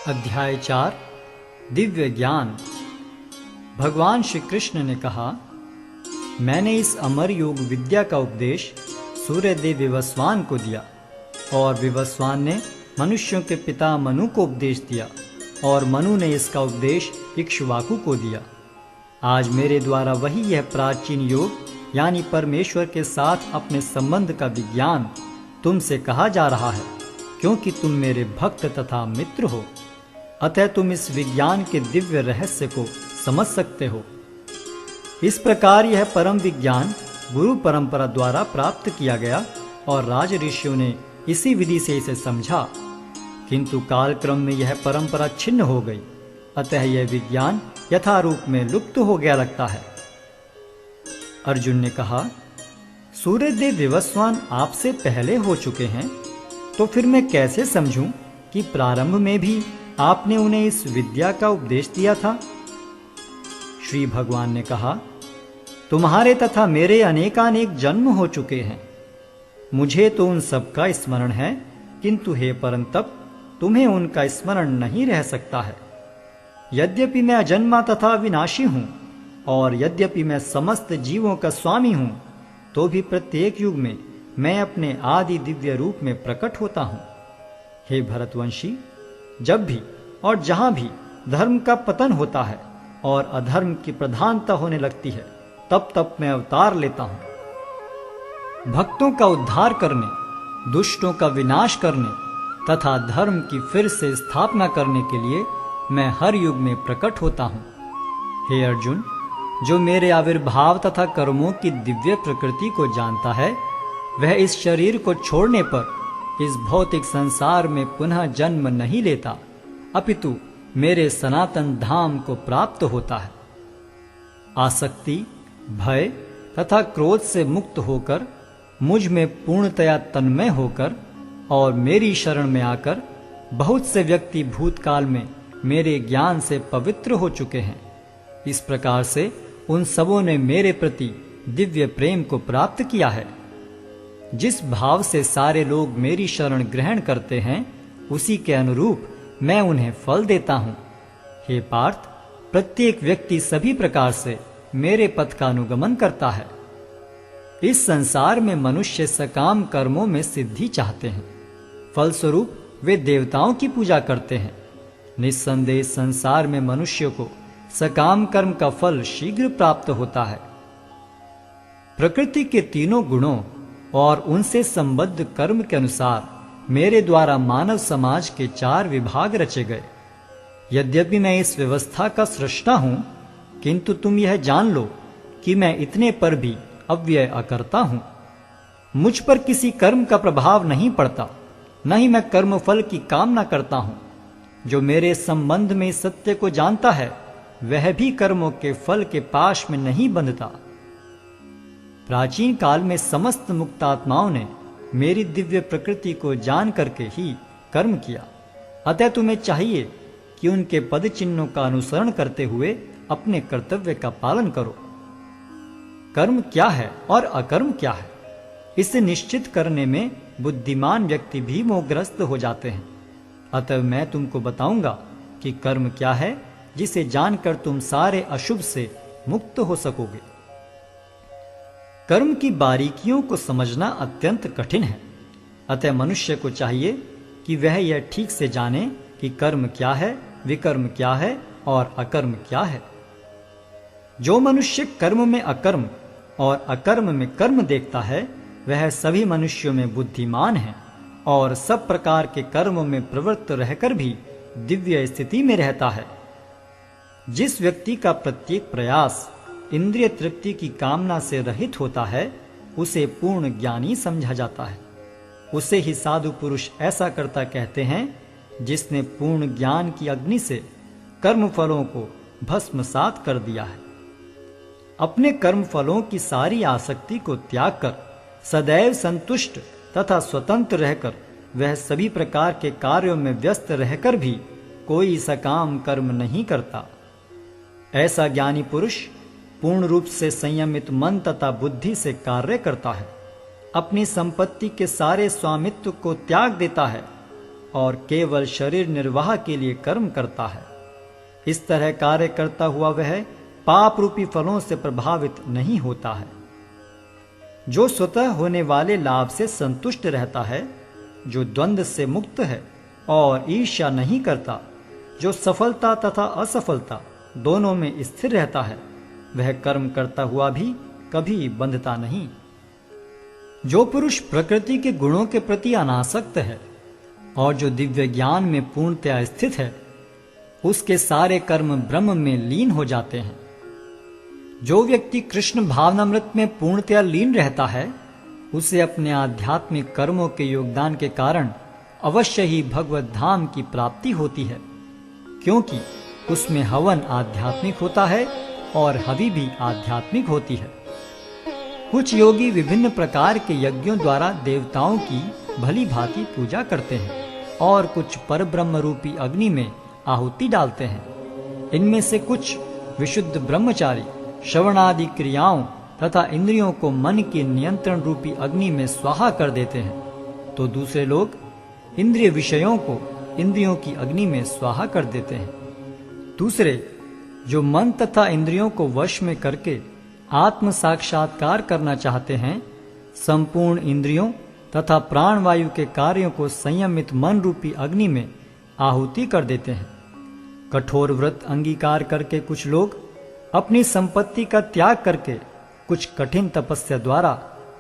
अध्याय 4 दिव्य ज्ञान। भगवान श्री कृष्ण ने कहा, मैंने इस अमर योग विद्या का उपदेश सूर्यदेव विवस्वान को दिया और विवस्वान ने मनुष्यों के पिता मनु को उपदेश दिया और मनु ने इसका उपदेश इक्ष्वाकु को दिया। आज मेरे द्वारा वही यह प्राचीन योग यानी परमेश्वर के साथ अपने संबंध का विज्ञान तुमसे कहा जा रहा है, क्योंकि तुम मेरे भक्त तथा मित्र हो। अतः तुम इस विज्ञान के दिव्य रहस्य को समझ सकते हो। इस प्रकार यह परम विज्ञान गुरु परंपरा द्वारा प्राप्त किया गया और राज ऋषियों ने इसी विधि से इसे समझा, किंतु कालक्रम में यह परंपरा छिन्न हो गई। अतः यह विज्ञान यथारूप में लुप्त हो गया लगता है। अर्जुन ने कहा, सूर्यदेव विवस्वान आपसे पहले हो चुके हैं, तो फिर मैं कैसे समझूं कि प्रारंभ में भी आपने उन्हें इस विद्या का उपदेश दिया था। श्री भगवान ने कहा, तुम्हारे तथा मेरे अनेकानेक जन्म हो चुके हैं। मुझे तो उन सब का स्मरण है, किंतु हे परंतप तुम्हें उनका स्मरण नहीं रह सकता है। यद्यपि मैं अजन्मा तथा विनाशी हूं और यद्यपि मैं समस्त जीवों का स्वामी हूं, तो भी प्रत्येक युग में मैं अपने आदि दिव्य रूप में प्रकट होता हूं। हे भरतवंशी, जब भी और जहां भी धर्म का पतन होता है और अधर्म की प्रधानता होने लगती है, तब तब मैं अवतार लेता हूं। भक्तों का उद्धार करने, दुष्टों का विनाश करने तथा धर्म की फिर से स्थापना करने के लिए मैं हर युग में प्रकट होता हूं। हे अर्जुन, जो मेरे आविर्भाव तथा कर्मों की दिव्य प्रकृति को जानता है, वह इस शरीर को छोड़ने पर इस भौतिक संसार में पुनः जन्म नहीं लेता, अपितु मेरे सनातन धाम को प्राप्त होता है। आसक्ति, भय तथा क्रोध से मुक्त होकर मुझ में पूर्णतया तन्मय होकर और मेरी शरण में आकर बहुत से व्यक्ति भूतकाल में मेरे ज्ञान से पवित्र हो चुके हैं। इस प्रकार से उन सबों ने मेरे प्रति दिव्य प्रेम को प्राप्त किया है। जिस भाव से सारे लोग मेरी शरण ग्रहण करते हैं, उसी के अनुरूप मैं उन्हें फल देता हूं। हे पार्थ, प्रत्येक व्यक्ति सभी प्रकार से मेरे पथ का अनुगमन करता है। इस संसार में मनुष्य सकाम कर्मों में सिद्धि चाहते हैं, फलस्वरूप वे देवताओं की पूजा करते हैं। निस्संदेह संसार में मनुष्य को सकाम कर्म का फल शीघ्र प्राप्त होता है। प्रकृति के तीनों गुणों और उनसे संबद्ध कर्म के अनुसार मेरे द्वारा मानव समाज के 4 विभाग रचे गए। यद्यपि मैं इस व्यवस्था का सृष्टा हूं, किंतु तुम यह जान लो कि मैं इतने पर भी अव्यय अकर्ता हूं। मुझ पर किसी कर्म का प्रभाव नहीं पड़ता, न ही मैं कर्म फल की कामना करता हूं। जो मेरे संबंध में सत्य को जानता है, वह भी कर्मों के फल के पाश में नहीं बंधता। प्राचीन काल में समस्त मुक्तात्माओं ने मेरी दिव्य प्रकृति को जान करके ही कर्म किया। अतः तुम्हें चाहिए कि उनके पद चिन्हों का अनुसरण करते हुए अपने कर्तव्य का पालन करो। कर्म क्या है और अकर्म क्या है, इसे निश्चित करने में बुद्धिमान व्यक्ति भी मोहग्रस्त हो जाते हैं। अतः मैं तुमको बताऊंगा कि कर्म क्या है, जिसे जानकर तुम सारे अशुभ से मुक्त हो सकोगे। कर्म की बारीकियों को समझना अत्यंत कठिन है। अतः मनुष्य को चाहिए कि वह यह ठीक से जाने कि कर्म क्या है, विकर्म क्या है और अकर्म क्या है। जो मनुष्य कर्म में अकर्म और अकर्म में कर्म देखता है, वह सभी मनुष्यों में बुद्धिमान है और सब प्रकार के कर्मों में प्रवृत्त रहकर भी दिव्य स्थिति में रहता है। जिस व्यक्ति का प्रत्येक प्रयास इंद्रिय तृप्ति की कामना से रहित होता है, उसे पूर्ण ज्ञानी समझा जाता है। उसे ही साधु पुरुष ऐसा करता कहते हैं, जिसने पूर्ण ज्ञान की अग्नि से कर्म फलों को भस्मसात कर दिया है। अपने कर्म फलों की सारी आसक्ति को त्याग कर सदैव संतुष्ट तथा स्वतंत्र रहकर वह सभी प्रकार के कार्यों में व्यस्त रहकर भी कोई सकाम कर्म नहीं करता। ऐसा ज्ञानी पुरुष पूर्ण रूप से संयमित मन तथा बुद्धि से कार्य करता है, अपनी संपत्ति के सारे स्वामित्व को त्याग देता है और केवल शरीर निर्वाह के लिए कर्म करता है। इस तरह कार्य करता हुआ वह पाप रूपी फलों से प्रभावित नहीं होता है। जो स्वतः होने वाले लाभ से संतुष्ट रहता है, जो द्वंद्व से मुक्त है और ईर्ष्या नहीं करता, जो सफलता तथा असफलता दोनों में स्थिर रहता है, वह कर्म करता हुआ भी कभी बंधता नहीं। जो पुरुष प्रकृति के गुणों के प्रति अनासक्त है और जो दिव्य ज्ञान में पूर्णतया स्थित है, उसके सारे कर्म ब्रह्म में लीन हो जाते हैं। जो व्यक्ति कृष्ण भावनामृत में पूर्णतया लीन रहता है, उसे अपने आध्यात्मिक कर्मों के योगदान के कारण अवश्य ही भगवत धाम की प्राप्ति होती है, क्योंकि उसमें हवन आध्यात्मिक होता है और हवि भी आध्यात्मिक होती है। कुछ योगी विभिन्न प्रकार के यज्ञों द्वारा देवताओं की भली भांति पूजा करते हैं और कुछ परब्रह्म रूपी अग्नि में आहुति डालते हैं। इनमें से कुछ विशुद्ध ब्रह्मचारी श्रवणादि क्रियाओं तथा इंद्रियों को मन के नियंत्रण रूपी अग्नि में स्वाहा कर देते हैं, तो दूसरे लोग इंद्रिय विषयों को इंद्रियों की अग्नि में स्वाहा कर देते हैं। दूसरे जो मन तथा इंद्रियों को वश में करके आत्म साक्षात्कार करना चाहते हैं, संपूर्ण इंद्रियों तथा प्राणवायु के कार्यों को संयमित मन रूपी अग्नि में आहुति कर देते हैं। कठोर व्रत अंगीकार करके कुछ लोग अपनी संपत्ति का त्याग करके कुछ कठिन तपस्या द्वारा,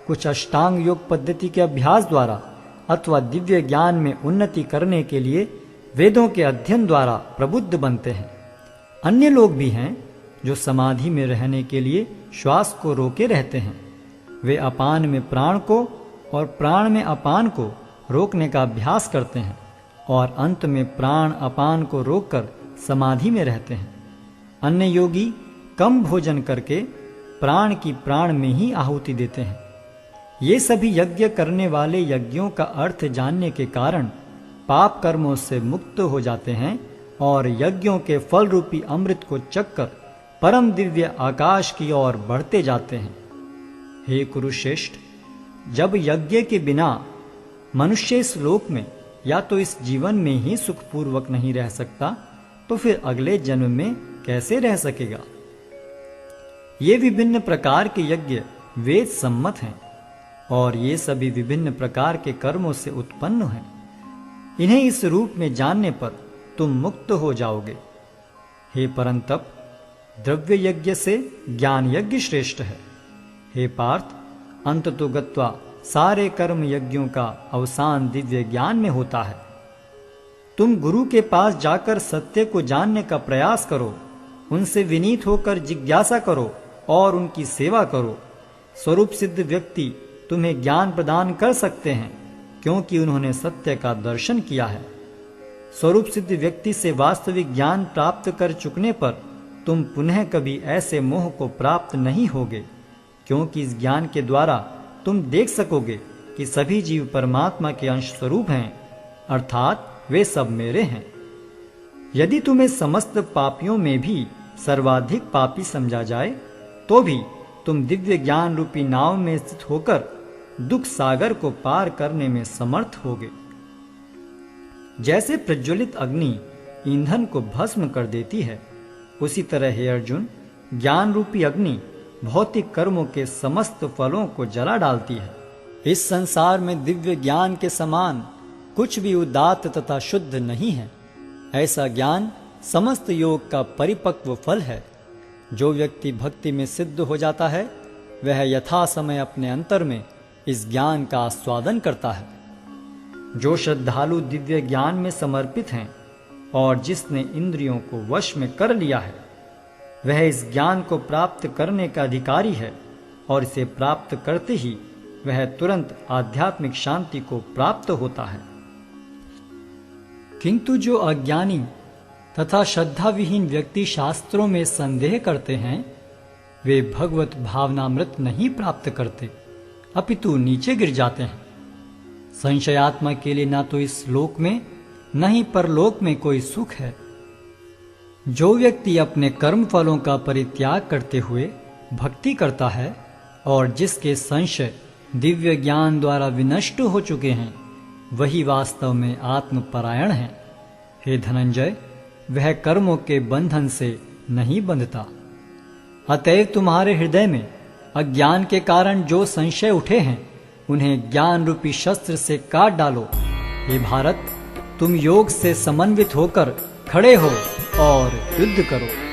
कुछ अष्टांग योग पद्धति के अभ्यास द्वारा अथवा दिव्य ज्ञान में उन्नति करने के लिए वेदों के अध्ययन द्वारा प्रबुद्ध बनते हैं। अन्य लोग भी हैं जो समाधि में रहने के लिए श्वास को रोके रहते हैं। वे अपान में प्राण को और प्राण में अपान को रोकने का अभ्यास करते हैं और अंत में प्राण अपान को रोककर समाधि में रहते हैं। अन्य योगी कम भोजन करके प्राण की प्राण में ही आहुति देते हैं। ये सभी यज्ञ करने वाले यज्ञों का अर्थ जानने के कारण पाप कर्मों से मुक्त हो जाते हैं और यज्ञों के फल रूपी अमृत को चखकर परम दिव्य आकाश की ओर बढ़ते जाते हैं। हे कुरुश्रेष्ठ, जब यज्ञ के बिना मनुष्य इस लोक में या तो इस जीवन में ही सुखपूर्वक नहीं रह सकता, तो फिर अगले जन्म में कैसे रह सकेगा। ये विभिन्न प्रकार के यज्ञ वेद सम्मत हैं और ये सभी विभिन्न प्रकार के कर्मों से उत्पन्न हैं। इन्हें इस रूप में जानने पर तुम मुक्त हो जाओगे। हे परंतप, द्रव्य यज्ञ से ज्ञान यज्ञ श्रेष्ठ है। हे पार्थ, अंततो गत्वा सारे कर्म यज्ञों का अवसान दिव्य ज्ञान में होता है। तुम गुरु के पास जाकर सत्य को जानने का प्रयास करो, उनसे विनीत होकर जिज्ञासा करो और उनकी सेवा करो। स्वरूप सिद्ध व्यक्ति तुम्हें ज्ञान प्रदान कर सकते हैं, क्योंकि उन्होंने सत्य का दर्शन किया है। स्वरूप सिद्ध व्यक्ति से वास्तविक ज्ञान प्राप्त कर चुकने पर तुम पुनः कभी ऐसे मोह को प्राप्त नहीं होगे, क्योंकि इस ज्ञान के द्वारा तुम देख सकोगे कि सभी जीव परमात्मा के अंश स्वरूप हैं, अर्थात वे सब मेरे हैं। यदि तुम्हें समस्त पापियों में भी सर्वाधिक पापी समझा जाए, तो भी तुम दिव्य ज्ञान रूपी नाव में स्थित होकर दुख सागर को पार करने में समर्थ होगे। जैसे प्रज्वलित अग्नि ईंधन को भस्म कर देती है, उसी तरह हे अर्जुन, ज्ञान रूपी अग्नि भौतिक कर्मों के समस्त फलों को जला डालती है। इस संसार में दिव्य ज्ञान के समान कुछ भी उदात्त तथा शुद्ध नहीं है। ऐसा ज्ञान समस्त योग का परिपक्व फल है। जो व्यक्ति भक्ति में सिद्ध हो जाता है, वह यथा समय अपने अंतर में इस ज्ञान का आस्वादन करता है। जो श्रद्धालु दिव्य ज्ञान में समर्पित हैं और जिसने इंद्रियों को वश में कर लिया है, वह इस ज्ञान को प्राप्त करने का अधिकारी है और इसे प्राप्त करते ही वह तुरंत आध्यात्मिक शांति को प्राप्त होता है। किंतु जो अज्ञानी तथा श्रद्धा विहीन व्यक्ति शास्त्रों में संदेह करते हैं, वे भगवत भावनामृत नहीं प्राप्त करते, अपितु नीचे गिर जाते हैं। संशयात्मा के लिए ना तो इस लोक में न ही परलोक में कोई सुख है। जो व्यक्ति अपने कर्म फलों का परित्याग करते हुए भक्ति करता है और जिसके संशय दिव्य ज्ञान द्वारा विनष्ट हो चुके हैं, वही वास्तव में आत्मपरायण है। हे धनंजय, वह कर्मों के बंधन से नहीं बंधता। अतएव तुम्हारे हृदय में अज्ञान के कारण जो संशय उठे हैं, उन्हें ज्ञान रूपी शस्त्र से काट डालो। हे भारत, तुम योग से समन्वित होकर खड़े हो और युद्ध करो।